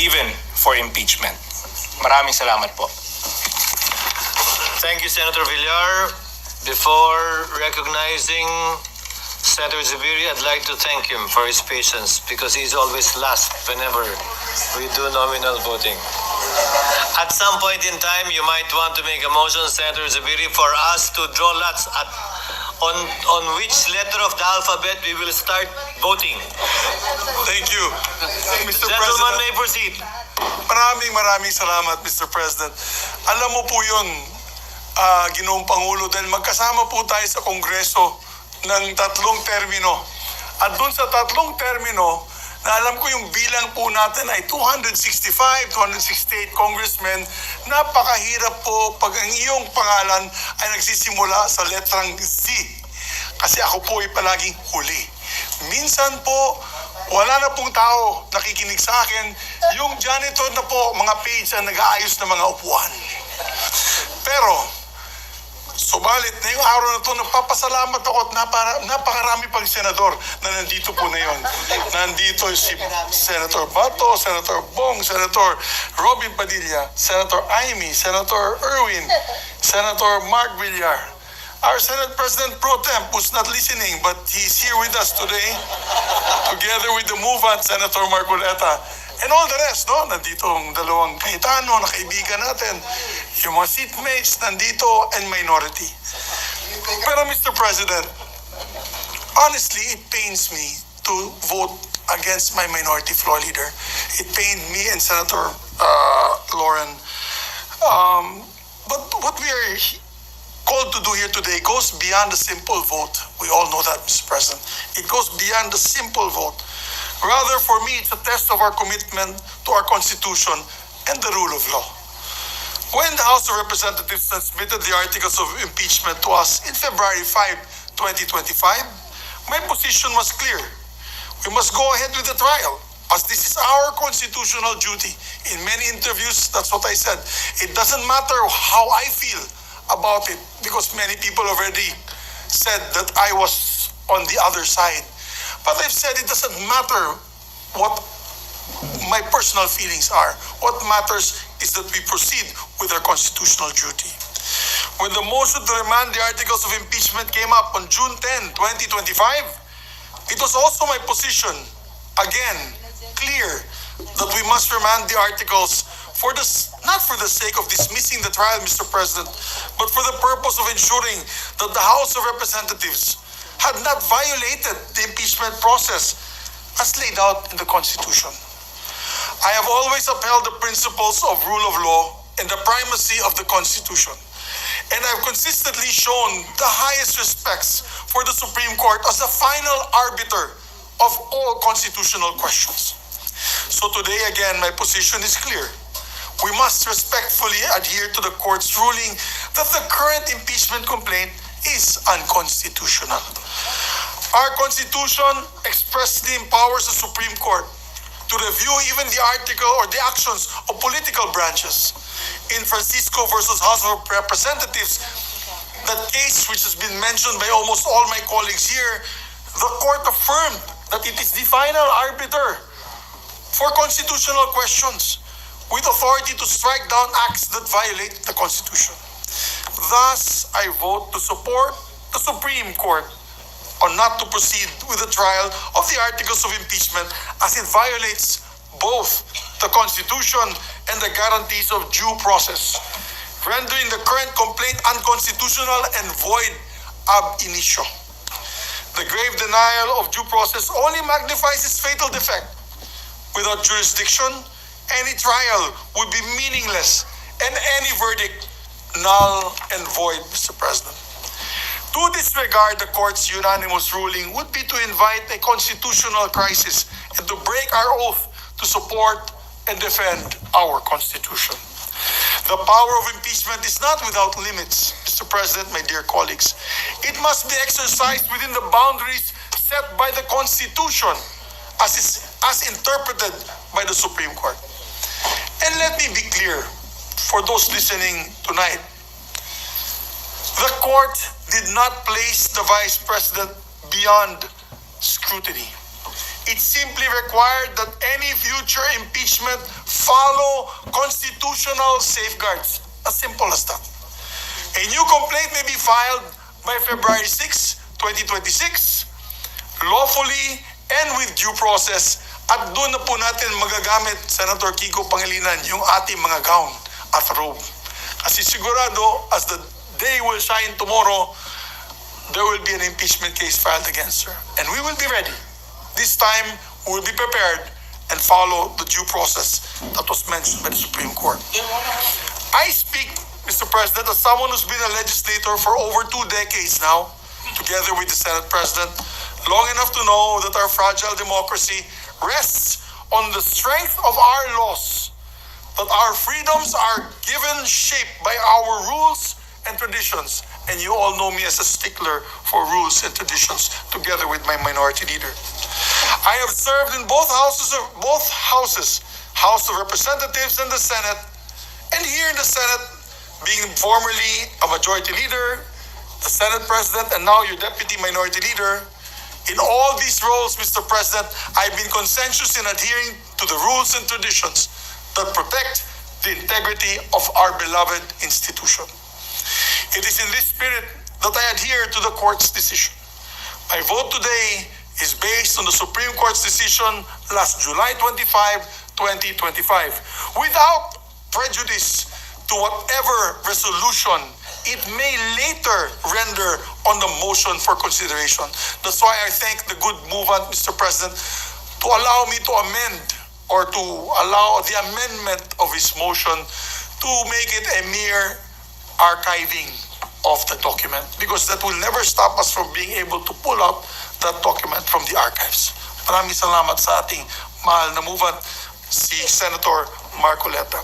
even for impeachment. Maraming salamat po. Thank you, Senator Villar. Before recognizing Senator Zubiriq, I'd like to thank him for his patience because he's always last whenever we do nominal voting. At some point in time, you might want to make a motion, Senator Zubiriq, for us to draw lots on which letter of the alphabet we will start voting. Thank you, Mr. Gentleman President. may proceed. Maraming salamat, Mr. President. Alam mo po yun, Ginoong Pangulo, dahil magkasama po tayo sa Kongreso ng 3 termino. At dun sa 3 termino, na alam ko yung bilang po natin ay 265, 268 congressmen, napakahirap po pag ang iyong pangalan ay nagsisimula sa letrang Z. Kasi ako po ay palaging huli. Minsan po, wala na pong tao nakikinig sa akin. Yung janitor na po, mga page ang nag-aayos ng mga upuan. Pero, subalit na yung araw na ito, nagpapasalamat ako at napakarami pang senador na nandito po na yun. Nandito si Senator Bato, Senator Bong, Senator Robin Padilla, Senator Amy, Senator Erwin, Senator Mark Villar, our Senate President Pro Temp, who's not listening, but he's here with us today, together with the movant, Senator Marcoleta, and all the rest, no? Nandito ang dalawang Cayetano na kaibigan natin, yung mga seatmates nandito, and minority. Pero Mr. President, honestly, it pains me to vote against my minority floor leader. It pained me and Senator Lauren. But what we are called to do here today goes beyond a simple vote. We all know that, Mr. President. It goes beyond the simple vote. Rather, for me, it's a test of our commitment to our Constitution and the rule of law. When the House of Representatives transmitted the articles of impeachment to us in February 5, 2025, my position was clear. We must go ahead with the trial, as this is our constitutional duty. In many interviews, that's what I said. It doesn't matter how I feel about it, because many people already said that I was on the other side. But I've said it doesn't matter what my personal feelings are. What matters is that we proceed with our constitutional duty. When the motion to remand the articles of impeachment came up on June 10, 2025, it was also my position, again, clear, that we must remand the articles not for the sake of dismissing the trial, Mr. President, but for the purpose of ensuring that the House of Representatives had not violated the impeachment process as laid out in the Constitution. I have always upheld the principles of rule of law and the primacy of the Constitution, and I've consistently shown the highest respects for the Supreme Court as the final arbiter of all constitutional questions. So today, again, my position is clear. We must respectfully adhere to the court's ruling that the current impeachment complaint is unconstitutional. Our Constitution expressly empowers the Supreme Court to review even the article or the actions of political branches. In Francisco versus House of Representatives, that case which has been mentioned by almost all my colleagues here, the court affirmed that it is the final arbiter for constitutional questions, with authority to strike down acts that violate the Constitution. Thus, I vote to support the Supreme Court on not to proceed with the trial of the articles of impeachment, as it violates both the Constitution and the guarantees of due process, rendering the current complaint unconstitutional and void ab initio. The grave denial of due process only magnifies its fatal defect. Without jurisdiction, any trial would be meaningless and any verdict null and void, Mr. President. To disregard the court's unanimous ruling would be to invite a constitutional crisis and to break our oath to support and defend our Constitution. The power of impeachment is not without limits, Mr. President, my dear colleagues. It must be exercised within the boundaries set by the Constitution as interpreted by the Supreme Court. And let me be clear for those listening tonight. The court did not place the Vice President beyond scrutiny. It simply required that any future impeachment follow constitutional safeguards. As simple as that. A new complaint may be filed by February 6, 2026, lawfully and with due process. At doon na po natin magagamit, Senator Kiko Pangilinan, yung ating mga gown at robe. Kasi sigurado, as the day will shine tomorrow, there will be an impeachment case filed against her. And we will be ready. This time, we will be prepared and follow the due process that was mentioned by the Supreme Court. I speak, Mr. President, as someone who's been a legislator for over 2 decades now, together with the Senate President, long enough to know that our fragile democracy rests on the strength of our laws, that our freedoms are given shape by our rules and traditions. And you all know me as a stickler for rules and traditions, together with my minority leader. I have served in both houses, House of Representatives and the Senate, and here in the Senate, being formerly a majority leader, the Senate President, and now your Deputy Minority Leader. In all these roles, Mr. President, I've been conscientious in adhering to the rules and traditions that protect the integrity of our beloved institution. It is in this spirit that I adhere to the court's decision. My vote today is based on the Supreme Court's decision last July 25, 2025, without prejudice to whatever resolution it may later render on the motion for consideration. That's why I thank the good movement, Mr. President, to allow me to amend or to allow the amendment of his motion to make it a mere archiving of the document, because that will never stop us from being able to pull out that document from the archives. Maraming salamat sa ating mahal na movement, si Senator Marcoleta.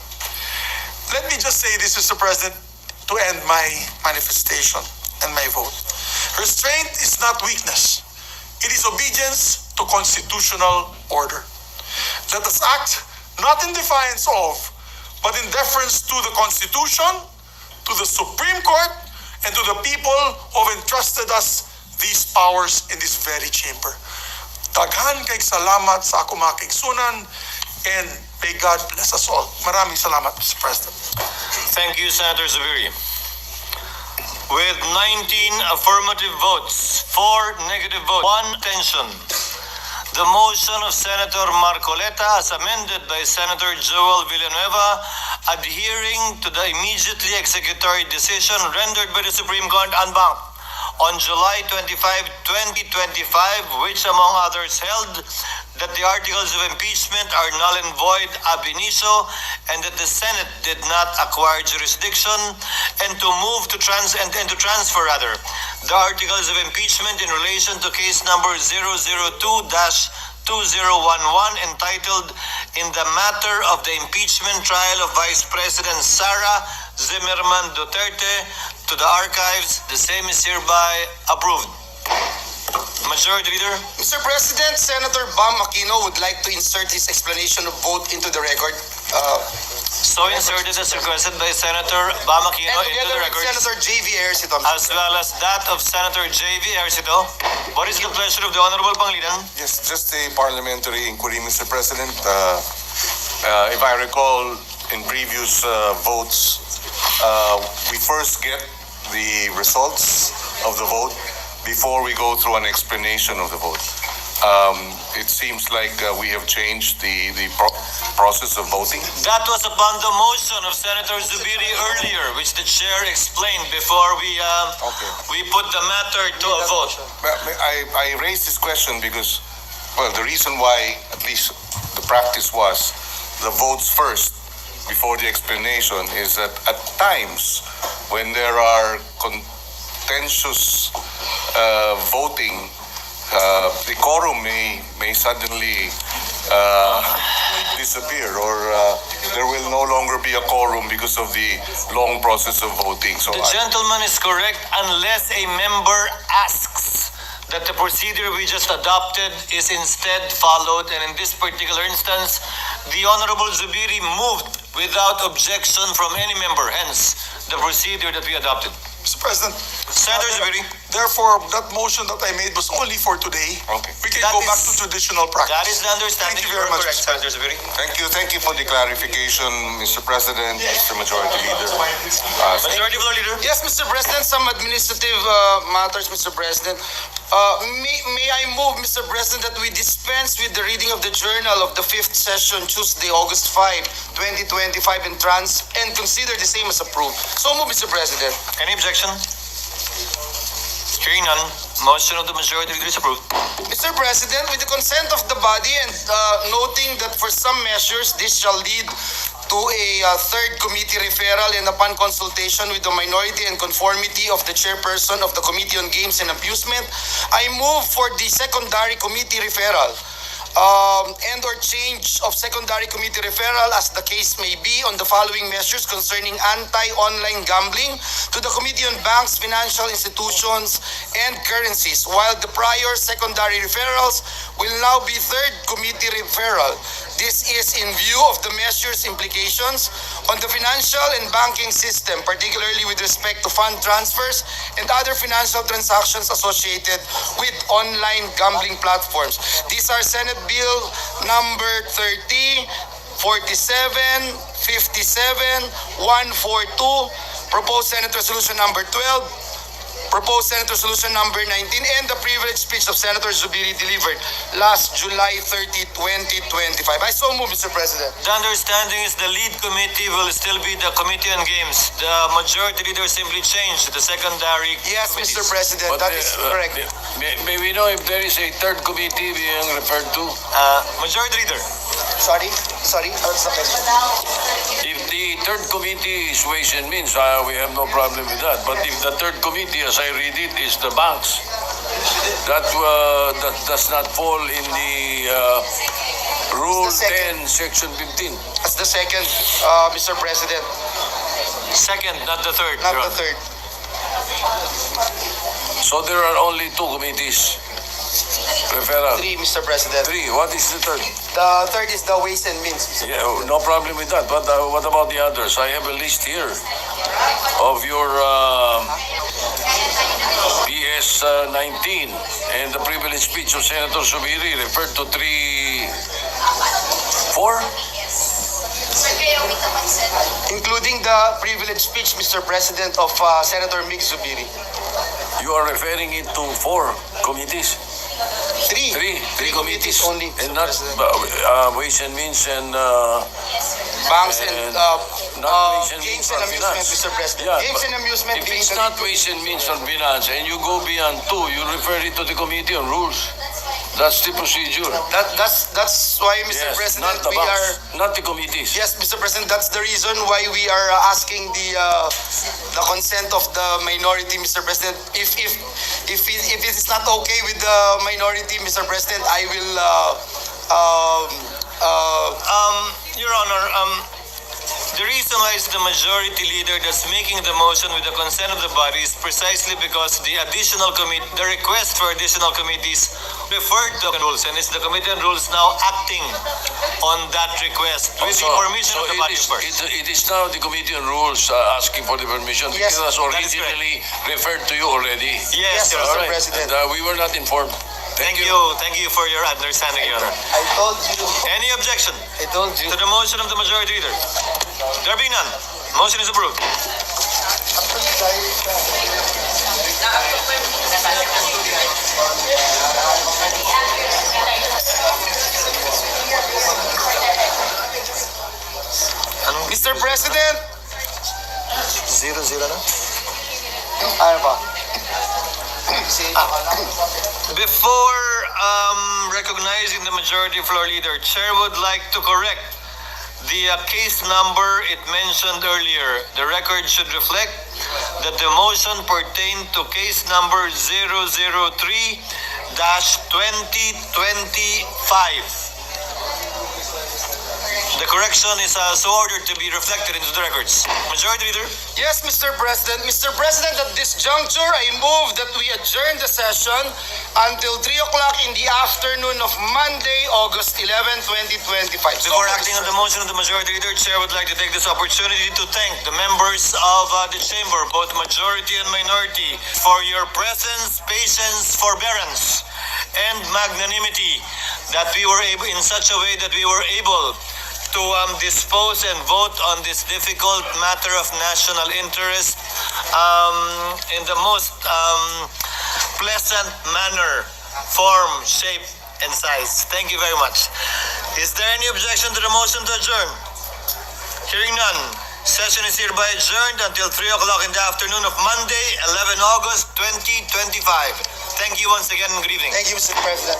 Let me just say this, Mr. President, to end my manifestation and my vote. Restraint is not weakness. It is obedience to constitutional order. Let us act not in defiance of, but in deference to the Constitution, to the Supreme Court, and to the people who have entrusted us these powers in this very chamber. Daghan kay salamat sa ako mga kaigsunan, and may God bless us all. Maraming salamat, Mr. President. Thank you, Senator Zubiriq. With 19 affirmative votes, 4 negative votes, 1 abstention, the motion of Senator Marcoleta, as amended by Senator Joel Villanueva, adhering to the immediately executory decision rendered by the Supreme Court en banc on July 25, 2025, which among others held that the articles of impeachment are null and void ab initio, and that the Senate did not acquire jurisdiction, and to move to transfer the articles of impeachment in relation to case number 002-2011, entitled "In the Matter of the Impeachment Trial of Vice President Sara Zimmerman Duterte" to the archives. The same is hereby approved. Majority Leader. Mr. President, Senator Bam Aquino would like to insert his explanation of vote into the record. So inserted as requested by Senator Bam Aquino And into together the with records, Senator J.V. Ejercito. as well as that of Senator J.V. Ejercito. What is the pleasure of the Honorable Pangilinan? Yes, just a parliamentary inquiry, Mr. President. If I recall, in previous votes, we first get the results of the vote before we go through an explanation of the vote. It seems like we have changed the process of voting. That was upon the motion of Senator Zubiriq earlier, which the chair explained before we put the matter to a vote. I raised this question because, well, the reason why, at least the practice was, the votes first before the explanation is that at times when there are contentious voting, the quorum may suddenly disappear, or there will no longer be a quorum because of the long process of voting. So The gentleman is correct unless a member asks that the procedure we just adopted is instead followed, and in this particular instance, the Honorable Zubiriq moved without objection from any member, hence the procedure that we adopted. Mr. President, Senator Zubiriq. Therefore, that motion that I made was only for today. Okay. We can That go is- back to traditional practice. That is the understanding. Thank you You very are much, correct, Mr. Senator Zubiri. Thank you for the clarification, Mr. President, Mr. Majority Leader. Majority Floor Leader. Yes, Mr. President, some administrative matters, Mr. President. May I move, Mr. President, that we dispense with the reading of the journal of the 5th session, Tuesday, August 5, 2025, and consider the same as approved. So move, Mr. President. Any objection? Hearing none, motion of the Majority Leader is approved. Mr. President, with the consent of the body and noting that for some measures, this shall lead to a third committee referral, and upon consultation with the minority and conformity of the chairperson of the Committee on Games and Amusement, I move for the secondary committee referral and or change of secondary committee referral as the case may be on the following measures concerning anti-online gambling to the Committee on Banks, Financial Institutions, and Currencies, while the prior secondary referrals will now be third committee referral. This is in view of the measures implications on the financial and banking system, particularly with respect to fund transfers and other financial transactions associated with online gambling platforms. These are Senate Bill number 30, 47, 57, 142, proposed Senate Resolution number 12, proposed Senate Resolution number 19, and the privilege speech of Senator Zubiri delivered last July 30, 2025. I so move, Mr. President. The understanding is the lead committee will still be the Committee on Games. The Majority Leader simply changed the secondary Yes, committees. Mr. President, that is correct. May we know if there is a third committee being referred to? Majority Leader. Sorry, what's the question? If the third committee is Ways and Means, we have no problem with that. But if the third committee, as I read it, is the banks, that does not fall in the Rule It's the second. 10, Section 15. That's the second, Mr. President, Second, not the third. not Your the Honor. third. So there are only two committees. Referral. 3, Mr. President. 3. What is the third? The third is the Ways and Means, Mr. Yeah, no problem with that. But what about the others? I have a list here of your PS 19 and the privilege speech of Senator Zubiri referred to 3, 4? Including the privilege speech, Mr. President, of Senator Mig Zubiri. You are referring it to 4 committees? 3. 3 committees only, and Mr. not President. Ways and Means and Banks and not Ways and Games Means and or Amusement, Finance. Mr. President. Yeah, Games but and Amusement if being it's the not lead Ways and Means or Finance and you go beyond 2, you refer it to the Committee on Rules. That's the procedure. That's why, Mr. Yes, President, not the we are. banks, not the committees. Yes, Mr. President, that's the reason why we are asking the consent of the minority, Mr. President. If it is not okay with the minority, Mr. President, I will Your Honor, the reason why it's the Majority Leader that's making the motion with the consent of the body is precisely because the request for additional committees referred to the rules, and it's the Committee on Rules now acting on that request with the permission of the body first. It is now the Committee on Rules asking for the permission Yes, because it was that is originally referred to you already. Yes, Your Mr. Honor. President. And we were not informed. Thank you for your understanding, Your Honor. I told you. Any objection I told you. to the motion of the Majority Leader? There being none, motion is approved. Mr. President. 0-0 na? Ano ba? Before recognizing the Majority Floor Leader, Chair would like to correct the case number it mentioned earlier. The record should reflect that the motion pertained to case number 003-2025. The correction is so ordered to be reflected into the records. Majority Leader? Yes, Mr. President. Mr. President, at this juncture, I move that we adjourn the session until 3 o'clock in the afternoon of Monday, August 11, 2025. Before acting on the motion of the Majority Leader, Chair would like to take this opportunity to thank the members of the Chamber, both majority and minority, for your presence, patience, forbearance, and magnanimity that we were able, in such a way that we were able to dispose and vote on this difficult matter of national interest in the most pleasant manner, form, shape, and size. Thank you very much. Is there any objection to the motion to adjourn? Hearing none, session is hereby adjourned until 3 o'clock in the afternoon of Monday, 11 August 2025. Thank you once again and good evening. Thank you, Mr. President.